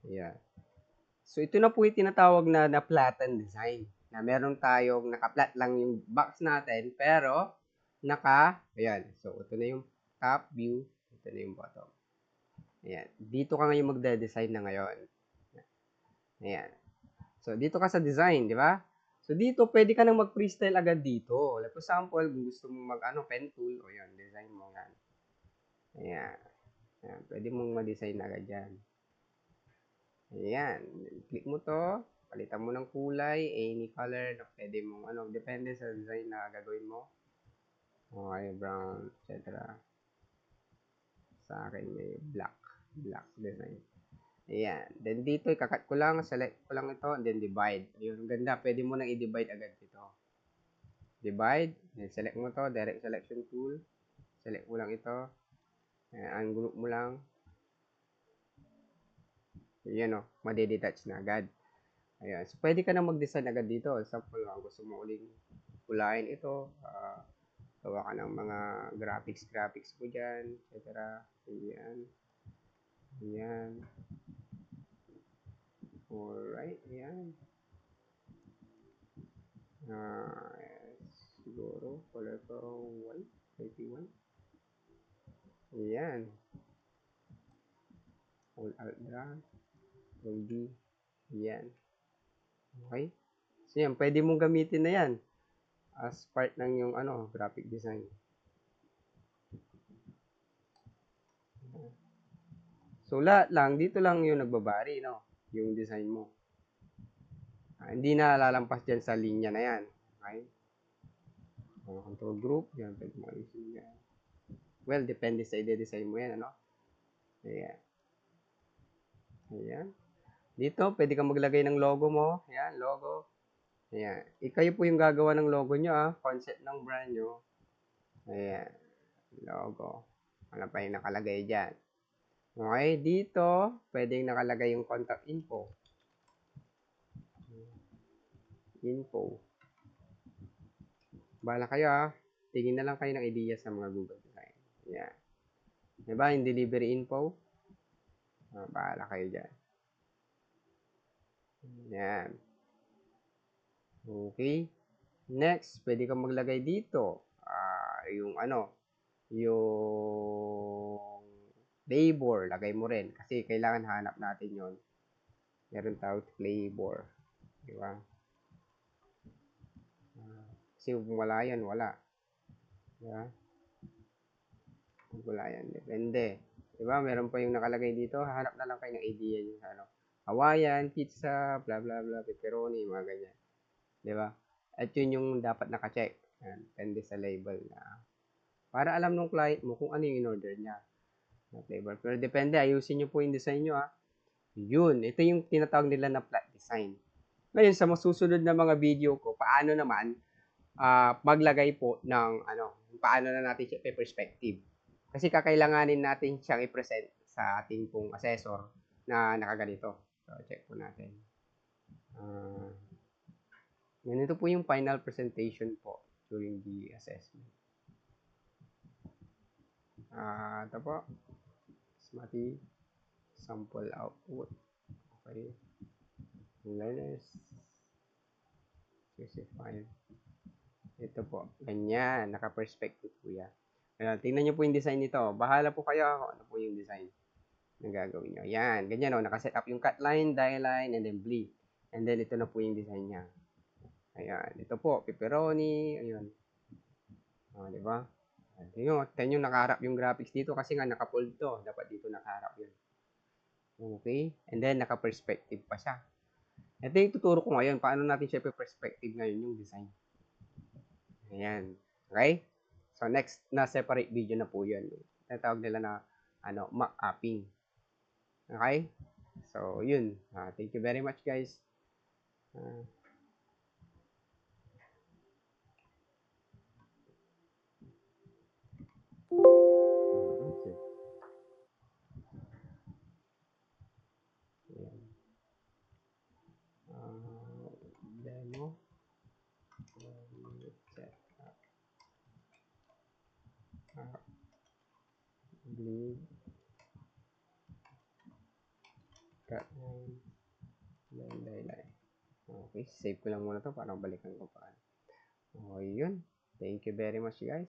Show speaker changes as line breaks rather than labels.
Ayan. So, ito na po yung tinatawag na flatten design. Na meron tayong naka-flat lang yung box natin, pero ayan. So, ito na yung top view, ito na yung bottom. Ayan. Dito ka ngayon magde-design na ngayon. Ayan. So, dito ka sa design, di ba? So, dito, pwede ka nang mag-freestyle agad dito. Like, for example, kung gusto mo pen tool, o yan, design mo yan. Ayan. Ayan. Pwede mong ma-design agad yan. Ayan. Click mo to. Palitan mo ng kulay, any color na pwede mong, depende sa design na gagawin mo. Okay, brown, etc. Sa akin, may black design. Ayan. Then, dito, ikakat ko lang, select ko lang ito, and then divide. Ayun, ganda. Pwede mo nang i-divide agad dito. Divide. Then, select mo to, direct selection tool. Select mo lang ito. Ayan, ungroup mo lang. Ayan o, madedetach na agad. Ayan. So, pwede ka na mag-design agad dito. Example, gusto mo uling kulayin ito. Gawa ka ng mga graphics mo dyan, etc. Ayan. Ayan. Alright. Ayan. Siguro, color ko white. 21. Ayan. All out drag. Control D. Ayan. Okay. So, yan. Pwede mong gamitin na yan as part ng yung graphic design. So, lahat lang, dito lang yung nagbabari, no? Yung design mo. Hindi na lalampas dyan sa linya na yan. Okay? Control group, yan, pwede mo ayusin yan. Well, depende sa i-design mo yan, ano? Ayan. Ayan. Dito, pwede kang maglagay ng logo mo. Ayan, logo. Ayan. Kayo po yung gagawa ng logo nyo, concept ng brand nyo. Ayan. Logo. Ano pa yung nakalagay dyan? Okay, dito, pwedeng nakalagay yung contact info. Bahala kayo Tingin na lang kayo ng idea sa mga Google Design. Ayan. Diba, yung delivery info? Bahala kayo dyan. Ayan. Okay. Next, pwede kang maglagay dito. Yung labor, lagay mo rin. Kasi kailangan hanap natin yon. Meron tawag labor. Diba? Kasi kung wala yan, wala. Diba? Kung wala yan, depende. Diba? Meron pa yung nakalagay dito. Hanap na lang kayo ng idea yung Hawaiian, pizza, blah, blah, blah, pepperoni, mga ganyan. Diba? At yun yung dapat nakacheck. Depende sa label na para alam ng client mo kung ano yung in-order niya na flavor. Pero depende, ayusin nyo po yung design nyo Yun, ito yung tinatawag nila na flat design. Ngayon, sa masusunod na mga video ko, paano naman maglagay po ng paano na natin siya perspective. Kasi kakailanganin natin siyang i-present sa ating pong assessor na nakaganito. So, check po natin. Ganito po yung final presentation po during the assessment. Ito po. SMATI sample output. Okay. Learners. Specify. Ito po. Ganyan. Naka-perspective po yan. Tingnan nyo po yung design nito. Bahala po kayo kung ano po yung design na gagawin nyo. Yan. Ganyan nakaset up yung cut line, die line, and then bleed. And then ito na po yung design niya. Ayan. Ito po. Pepperoni. Ayun. Diba? Tingnan nyo nakaharap yung graphics dito kasi nga naka-fold to. Dapat dito nakaharap yun. Okay? And then naka-perspective pa siya. Ito yung tuturo ko ngayon. Paano natin siya perspective ngayon yung design. Ayan. Okay? So, next na separate video na po yun. Natawag nila na mapping. Okay? So, yun. Thank you very much, guys. Okay. Ayan. Demo. Set up. Bleed. Cut line. Line. Okay, save ko lang muna to para balikan ko pa. Okay, yun. Thank you very much, guys.